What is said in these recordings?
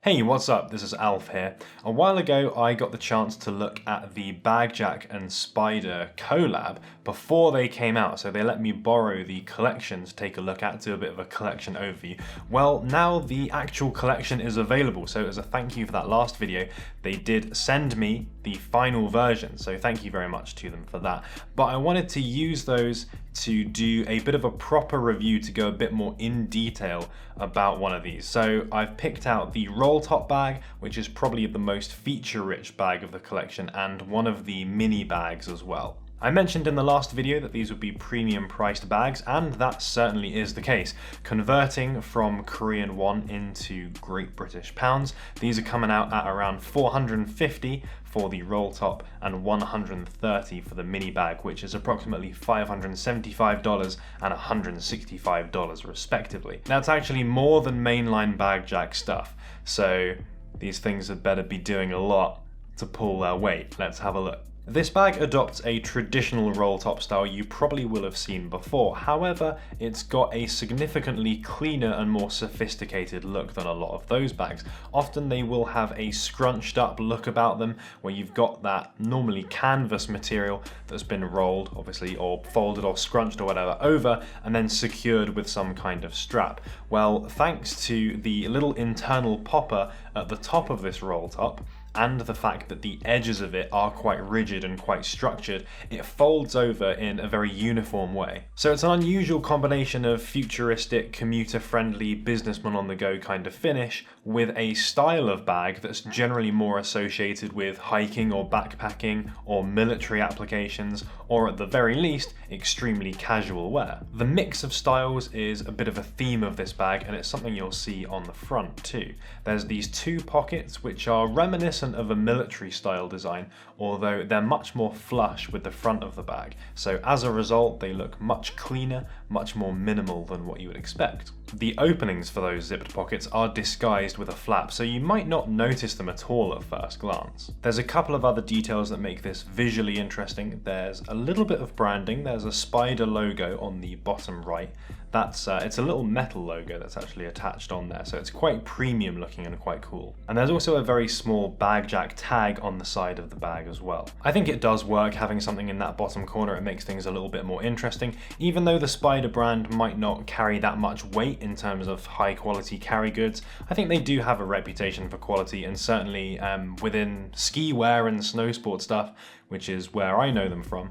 Hey, what's up? This is Alf here. A while ago I got the chance to look at the Bagjack and Spyder collab before they came out, so they let me borrow the collection to take a look at, do a bit of a collection overview. Well, now the actual collection is available, so as a thank you for that last video, they did send me the final version, so thank you very much to them for that. But I wanted to use those to do a bit of a proper review to go a bit more in detail about one of these. So I've picked out the roll top bag, which is probably the most feature-rich bag of the collection, and one of the mini bags as well. I mentioned in the last video that these would be premium priced bags, and that certainly is the case. Converting from Korean won into Great British pounds, these are coming out at around 450 for the roll top and 130 for the mini bag, which is approximately $575 and $165 respectively. That's actually more than mainline Bagjack stuff, so these things had better be doing a lot to pull their weight. Let's have a look. This bag adopts a traditional roll top style you probably will have seen before. However, it's got a significantly cleaner and more sophisticated look than a lot of those bags. Often they will have a scrunched up look about them, where you've got that normally canvas material that's been rolled, obviously, or folded or scrunched or whatever over, and then secured with some kind of strap. Well, thanks to the little internal popper at the top of this roll top, and the fact that the edges of it are quite rigid and quite structured, it folds over in a very uniform way. So it's an unusual combination of futuristic, commuter-friendly, businessman-on-the-go kind of finish with a style of bag that's generally more associated with hiking or backpacking or military applications, or at the very least, extremely casual wear. The mix of styles is a bit of a theme of this bag, and it's something you'll see on the front too. There's these two pockets which are reminiscent of a military style design, although they're much more flush with the front of the bag. So as a result, they look much cleaner, much more minimal than what you would expect. The openings for those zipped pockets are disguised with a flap, so you might not notice them at all at first glance. There's a couple of other details that make this visually interesting. There's a little bit of branding. There's a Spyder logo on the bottom right. It's a little metal logo that's actually attached on there, so it's quite premium looking and quite cool. And there's also a very small Bagjack tag on the side of the bag as well. I think it does work having something in that bottom corner. It makes things a little bit more interesting, even though the Spyder brand might not carry that much weight in terms of high quality carry goods. I think they do have a reputation for quality, and certainly within ski wear and snow sport stuff, which is where I know them from,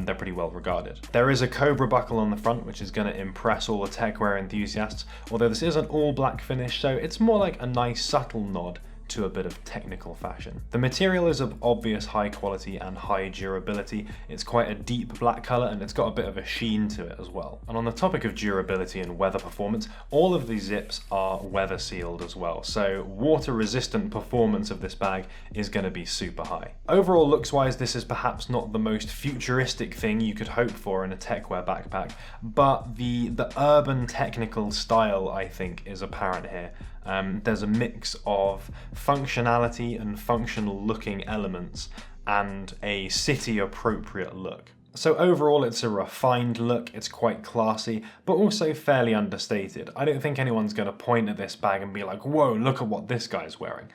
they're pretty well regarded. There is a Cobra buckle on the front, which is going to impress all the tech wear enthusiasts, although this is an all black finish, so it's more like a nice subtle nod to a bit of technical fashion. The material is of obvious high quality and high durability. It's quite a deep black colour, and it's got a bit of a sheen to it as well. And on the topic of durability and weather performance, all of these zips are weather sealed as well, so water resistant performance of this bag is going to be super high. Overall, looks wise, this is perhaps not the most futuristic thing you could hope for in a techwear backpack, but the urban technical style, I think, is apparent here. There's a mix of functionality and functional looking elements and a city appropriate look. So overall, it's a refined look, it's quite classy, but also fairly understated. I don't think anyone's going to point at this bag and be like, whoa, look at what this guy's wearing.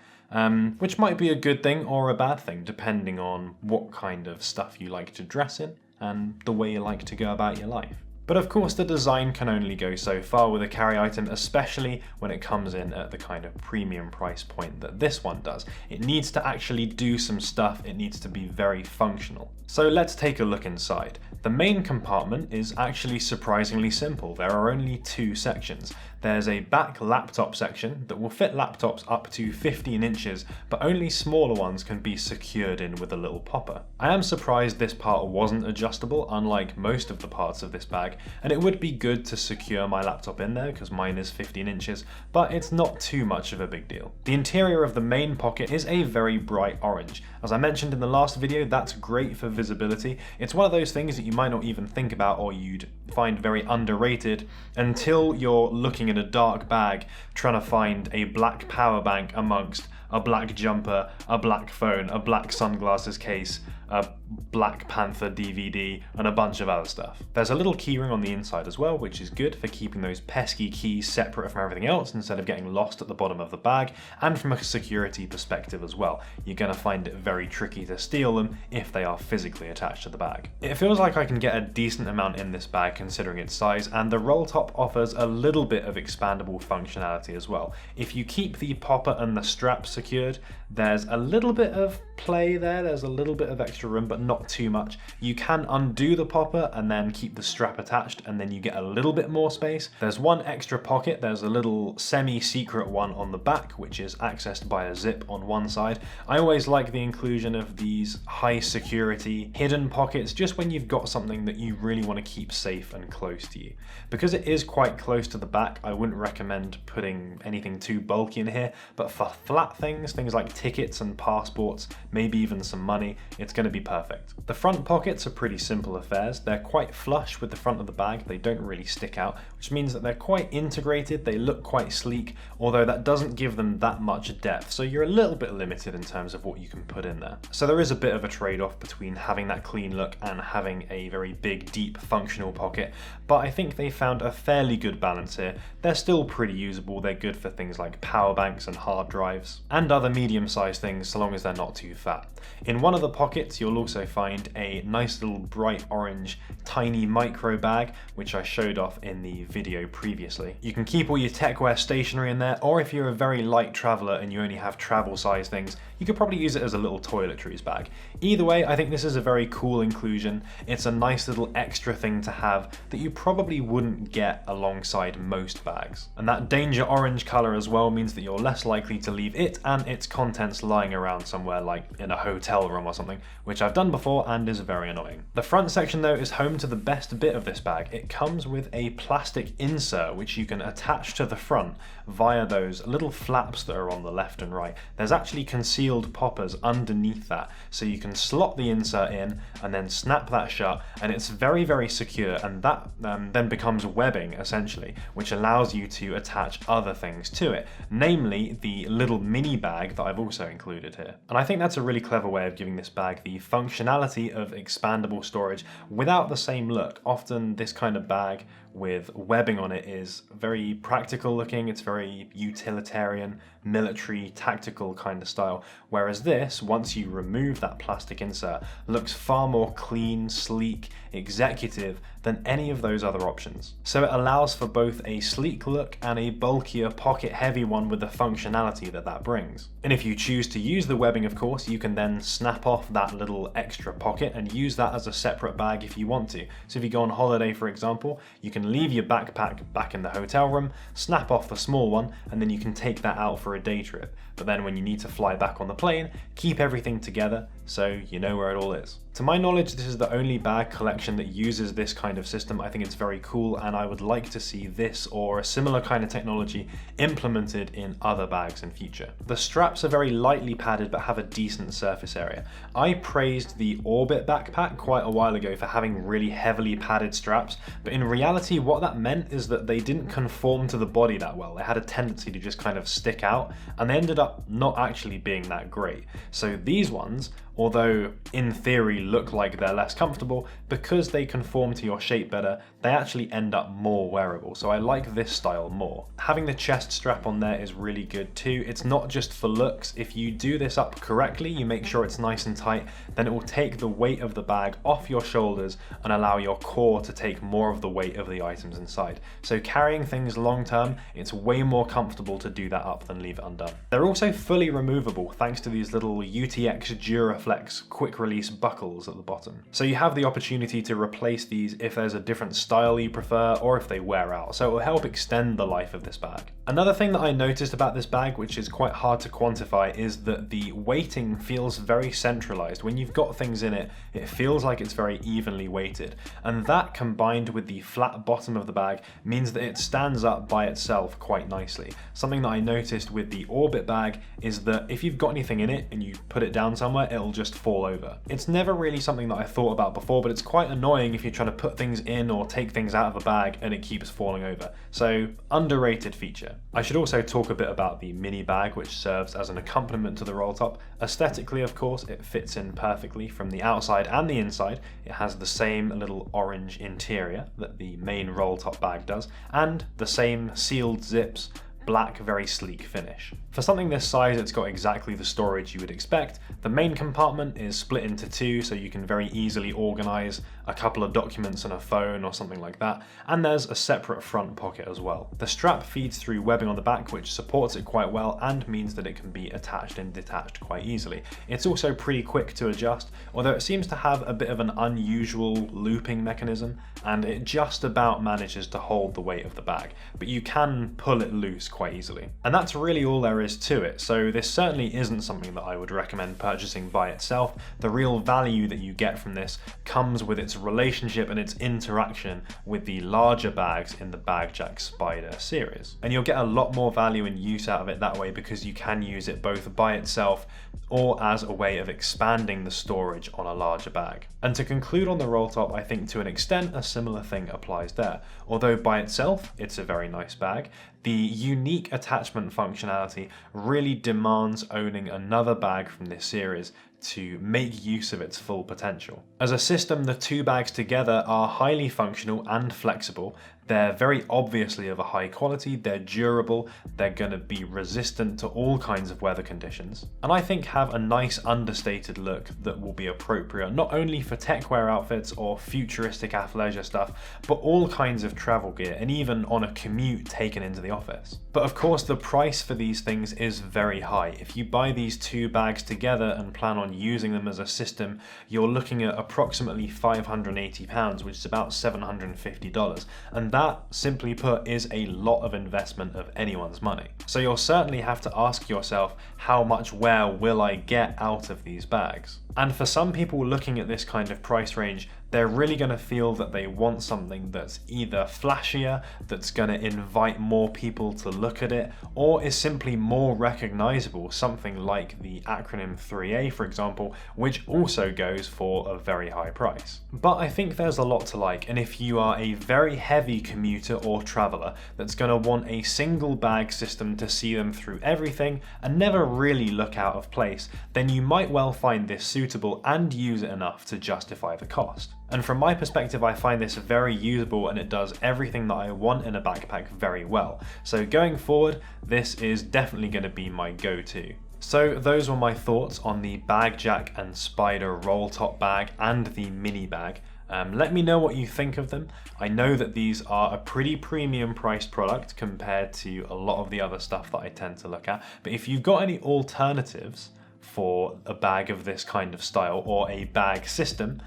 Which might be a good thing or a bad thing, depending on what kind of stuff you like to dress in and the way you like to go about your life. But of course, the design can only go so far with a carry item, especially when it comes in at the kind of premium price point that this one does. It needs to actually do some stuff, it needs to be very functional. So let's take a look inside. The main compartment is actually surprisingly simple. There are only two sections. There's a back laptop section that will fit laptops up to 15 inches, but only smaller ones can be secured in with a little popper. I am surprised this part wasn't adjustable, unlike most of the parts of this bag, and it would be good to secure my laptop in there because mine is 15 inches, but it's not too much of a big deal. The interior of the main pocket is a very bright orange. As I mentioned in the last video, that's great for visibility. It's one of those things that you might not even think about, or you'd find very underrated until you're looking in a dark bag trying to find a black power bank amongst a black jumper, a black phone, a black sunglasses case, a Black Panther DVD, and a bunch of other stuff. There's a little keyring on the inside as well, which is good for keeping those pesky keys separate from everything else instead of getting lost at the bottom of the bag, and from a security perspective as well. You're going to find it very tricky to steal them if they are physically attached to the bag. It feels like I can get a decent amount in this bag considering its size, and the roll top offers a little bit of expandable functionality as well. If you keep the popper and the strap secured, there's a little bit of play there, there's a little bit of extra room, but not too much. You can undo the popper and then keep the strap attached, and then you get a little bit more space. There's one extra pocket, there's a little semi-secret one on the back, which is accessed by a zip on one side. I always like the inclusion of these high security hidden pockets just when you've got something that you really want to keep safe and close to you. Because it is quite close to the back, I wouldn't recommend putting anything too bulky in here, but for flat things like tickets and passports, maybe even some money, it's going to be perfect. The front pockets are pretty simple affairs. They're quite flush with the front of the bag, they don't really stick out, which means that they're quite integrated, they look quite sleek, although that doesn't give them that much depth, so you're a little bit limited in terms of what you can put in there. So there is a bit of a trade-off between having that clean look and having a very big, deep, functional pocket, but I think they found a fairly good balance here. They're still pretty usable, they're good for things like power banks and hard drives, and other medium-sized things so long as they're not too fat. In one of the pockets you'll also find a nice little bright orange tiny micro bag, which I showed off in the video previously. You can keep all your techwear stationery in there, or if you're a very light traveler and you only have travel size things, you could probably use it as a little toiletries bag. Either way, I think this is a very cool inclusion. It's a nice little extra thing to have that you probably wouldn't get alongside most bags. And that danger orange color as well means that you're less likely to leave it and its contents lying around somewhere like in a hotel room or something, which I've done before and is very annoying. The front section though is home to the best bit of this bag. It comes with a plastic insert which you can attach to the front via those little flaps that are on the left and right. There's actually concealed poppers underneath that, so you can slot the insert in and then snap that shut, and it's very, very secure, and that then becomes webbing essentially, which allows you to attach other things to it, namely the little mini bag that I've also included here. And I think that's a really clever way of giving this bag the functionality of expandable storage without the same look. Often this kind of bag with webbing on it is very practical looking, it's very utilitarian, military, tactical kind of style, whereas this, once you remove that plastic insert, looks far more clean, sleek, executive than any of those other options. So it allows for both a sleek look and a bulkier, pocket-heavy one with the functionality that brings. And if you choose to use the webbing, of course, you can then snap off that little extra pocket and use that as a separate bag if you want to. So if you go on holiday, for example, you can leave your backpack back in the hotel room, snap off the small one, and then you can take that out for a day trip. But then when you need to fly back on the plane, keep everything together so you know where it all is. To my knowledge, this is the only bag collection that uses this kind of system. I think it's very cool, and I would like to see this or a similar kind of technology implemented in other bags in future. The straps are very lightly padded but have a decent surface area. I praised the Orbit backpack quite a while ago for having really heavily padded straps, but in reality what that meant is that they didn't conform to the body that well. They had a tendency to just kind of stick out, and they ended up not actually being that great. So these ones, although in theory look like they're less comfortable, because they conform to your shape better, they actually end up more wearable. So I like this style more. Having the chest strap on there is really good too. It's not just for looks. If you do this up correctly, you make sure it's nice and tight, then it will take the weight of the bag off your shoulders and allow your core to take more of the weight of the items inside. So carrying things long term, it's way more comfortable to do that up than leave it undone. They're also fully removable thanks to these little UTX Duraflex quick release buckles at the bottom. So you have the opportunity to replace these if there's a different style you prefer or if they wear out, so it will help extend the life of this bag. Another thing that I noticed about this bag, which is quite hard to quantify, is that the weighting feels very centralized. When you've got things in it, it feels like it's very evenly weighted, and that combined with the flat bottom of the bag means that it stands up by itself quite nicely. Something that I noticed with the Orbit bag is that if you've got anything in it and you put it down somewhere, it'll just fall over. It's never really something that I thought about before, but it's quite annoying if you're trying to put things in or take things out of a bag and it keeps falling over. So underrated feature. I should also talk a bit about the mini bag, which serves as an accompaniment to the roll top. Aesthetically, of course, it fits in perfectly from the outside and the inside. It has the same little orange interior that the main roll top bag does, and the same sealed zips, black, very sleek finish. For something this size, it's got exactly the storage you would expect. The main compartment is split into two, so you can very easily organize a couple of documents and a phone or something like that, and there's a separate front pocket as well. The strap feeds through webbing on the back, which supports it quite well and means that it can be attached and detached quite easily. It's also pretty quick to adjust, although it seems to have a bit of an unusual looping mechanism, and it just about manages to hold the weight of the bag, but you can pull it loose quite easily. And that's really all there is to it, so this certainly isn't something that I would recommend purchasing by itself. The real value that you get from this comes with its relationship and its interaction with the larger bags in the Bagjack Spyder series. And you'll get a lot more value and use out of it that way, because you can use it both by itself or as a way of expanding the storage on a larger bag. And to conclude on the roll top, I think to an extent a similar thing applies there. Although by itself it's a very nice bag, the unique attachment functionality really demands owning another bag from this series to make use of its full potential. As a system, the two bags together are highly functional and flexible. They're very obviously of a high quality, they're durable, they're going to be resistant to all kinds of weather conditions, and I think have a nice understated look that will be appropriate not only for techwear outfits or futuristic athleisure stuff, but all kinds of travel gear and even on a commute taken into the office. But of course the price for these things is very high. If you buy these two bags together and plan on using them as a system, you're looking at approximately £580, which is about $750, and that, simply put, is a lot of investment of anyone's money. So you'll certainly have to ask yourself, how much wear will I get out of these bags? And for some people looking at this kind of price range, they're really going to feel that they want something that's either flashier, that's going to invite more people to look at it, or is simply more recognizable, something like the acronym 3A, for example, which also goes for a very high price. But I think there's a lot to like, and if you are a very heavy commuter or traveler that's going to want a single bag system to see them through everything and never really look out of place, then you might well find this suitable and use it enough to justify the cost. And from my perspective, I find this very usable and it does everything that I want in a backpack very well. So going forward, this is definitely going to be my go-to. So those were my thoughts on the Bagjack and Spyder roll top bag and the mini bag. Let me know what you think of them. I know that these are a pretty premium priced product compared to a lot of the other stuff that I tend to look at, but if you've got any alternatives for a bag of this kind of style or a bag system,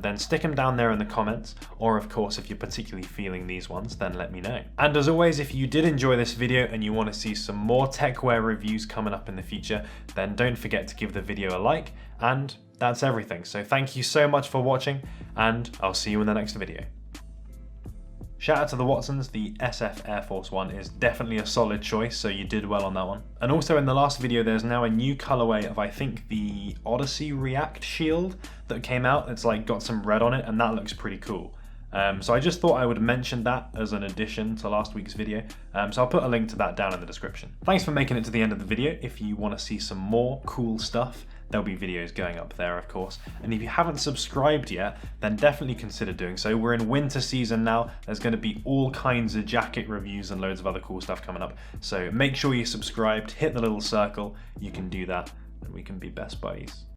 then stick them down there in the comments, or of course if you're particularly feeling these ones, then let me know. And as always, if you did enjoy this video and you want to see some more techwear reviews coming up in the future, then don't forget to give the video a like, and that's everything. So thank you so much for watching, and I'll see you in the next video. Shout out to the Watsons, the SF Air Force One is definitely a solid choice, so you did well on that one. And also in the last video there's now a new colorway of, I think, the Odyssey React shield that came out. It's like got some red on it and that looks pretty cool. So I just thought I would mention that as an addition to last week's video. So I'll put a link to that down in the description. Thanks for making it to the end of the video. If you want to see some more cool stuff, there'll be videos going up there, of course. And if you haven't subscribed yet, then definitely consider doing so. We're in winter season now. There's going to be all kinds of jacket reviews and loads of other cool stuff coming up. So make sure you're subscribed, hit the little circle. You can do that, and we can be best buddies.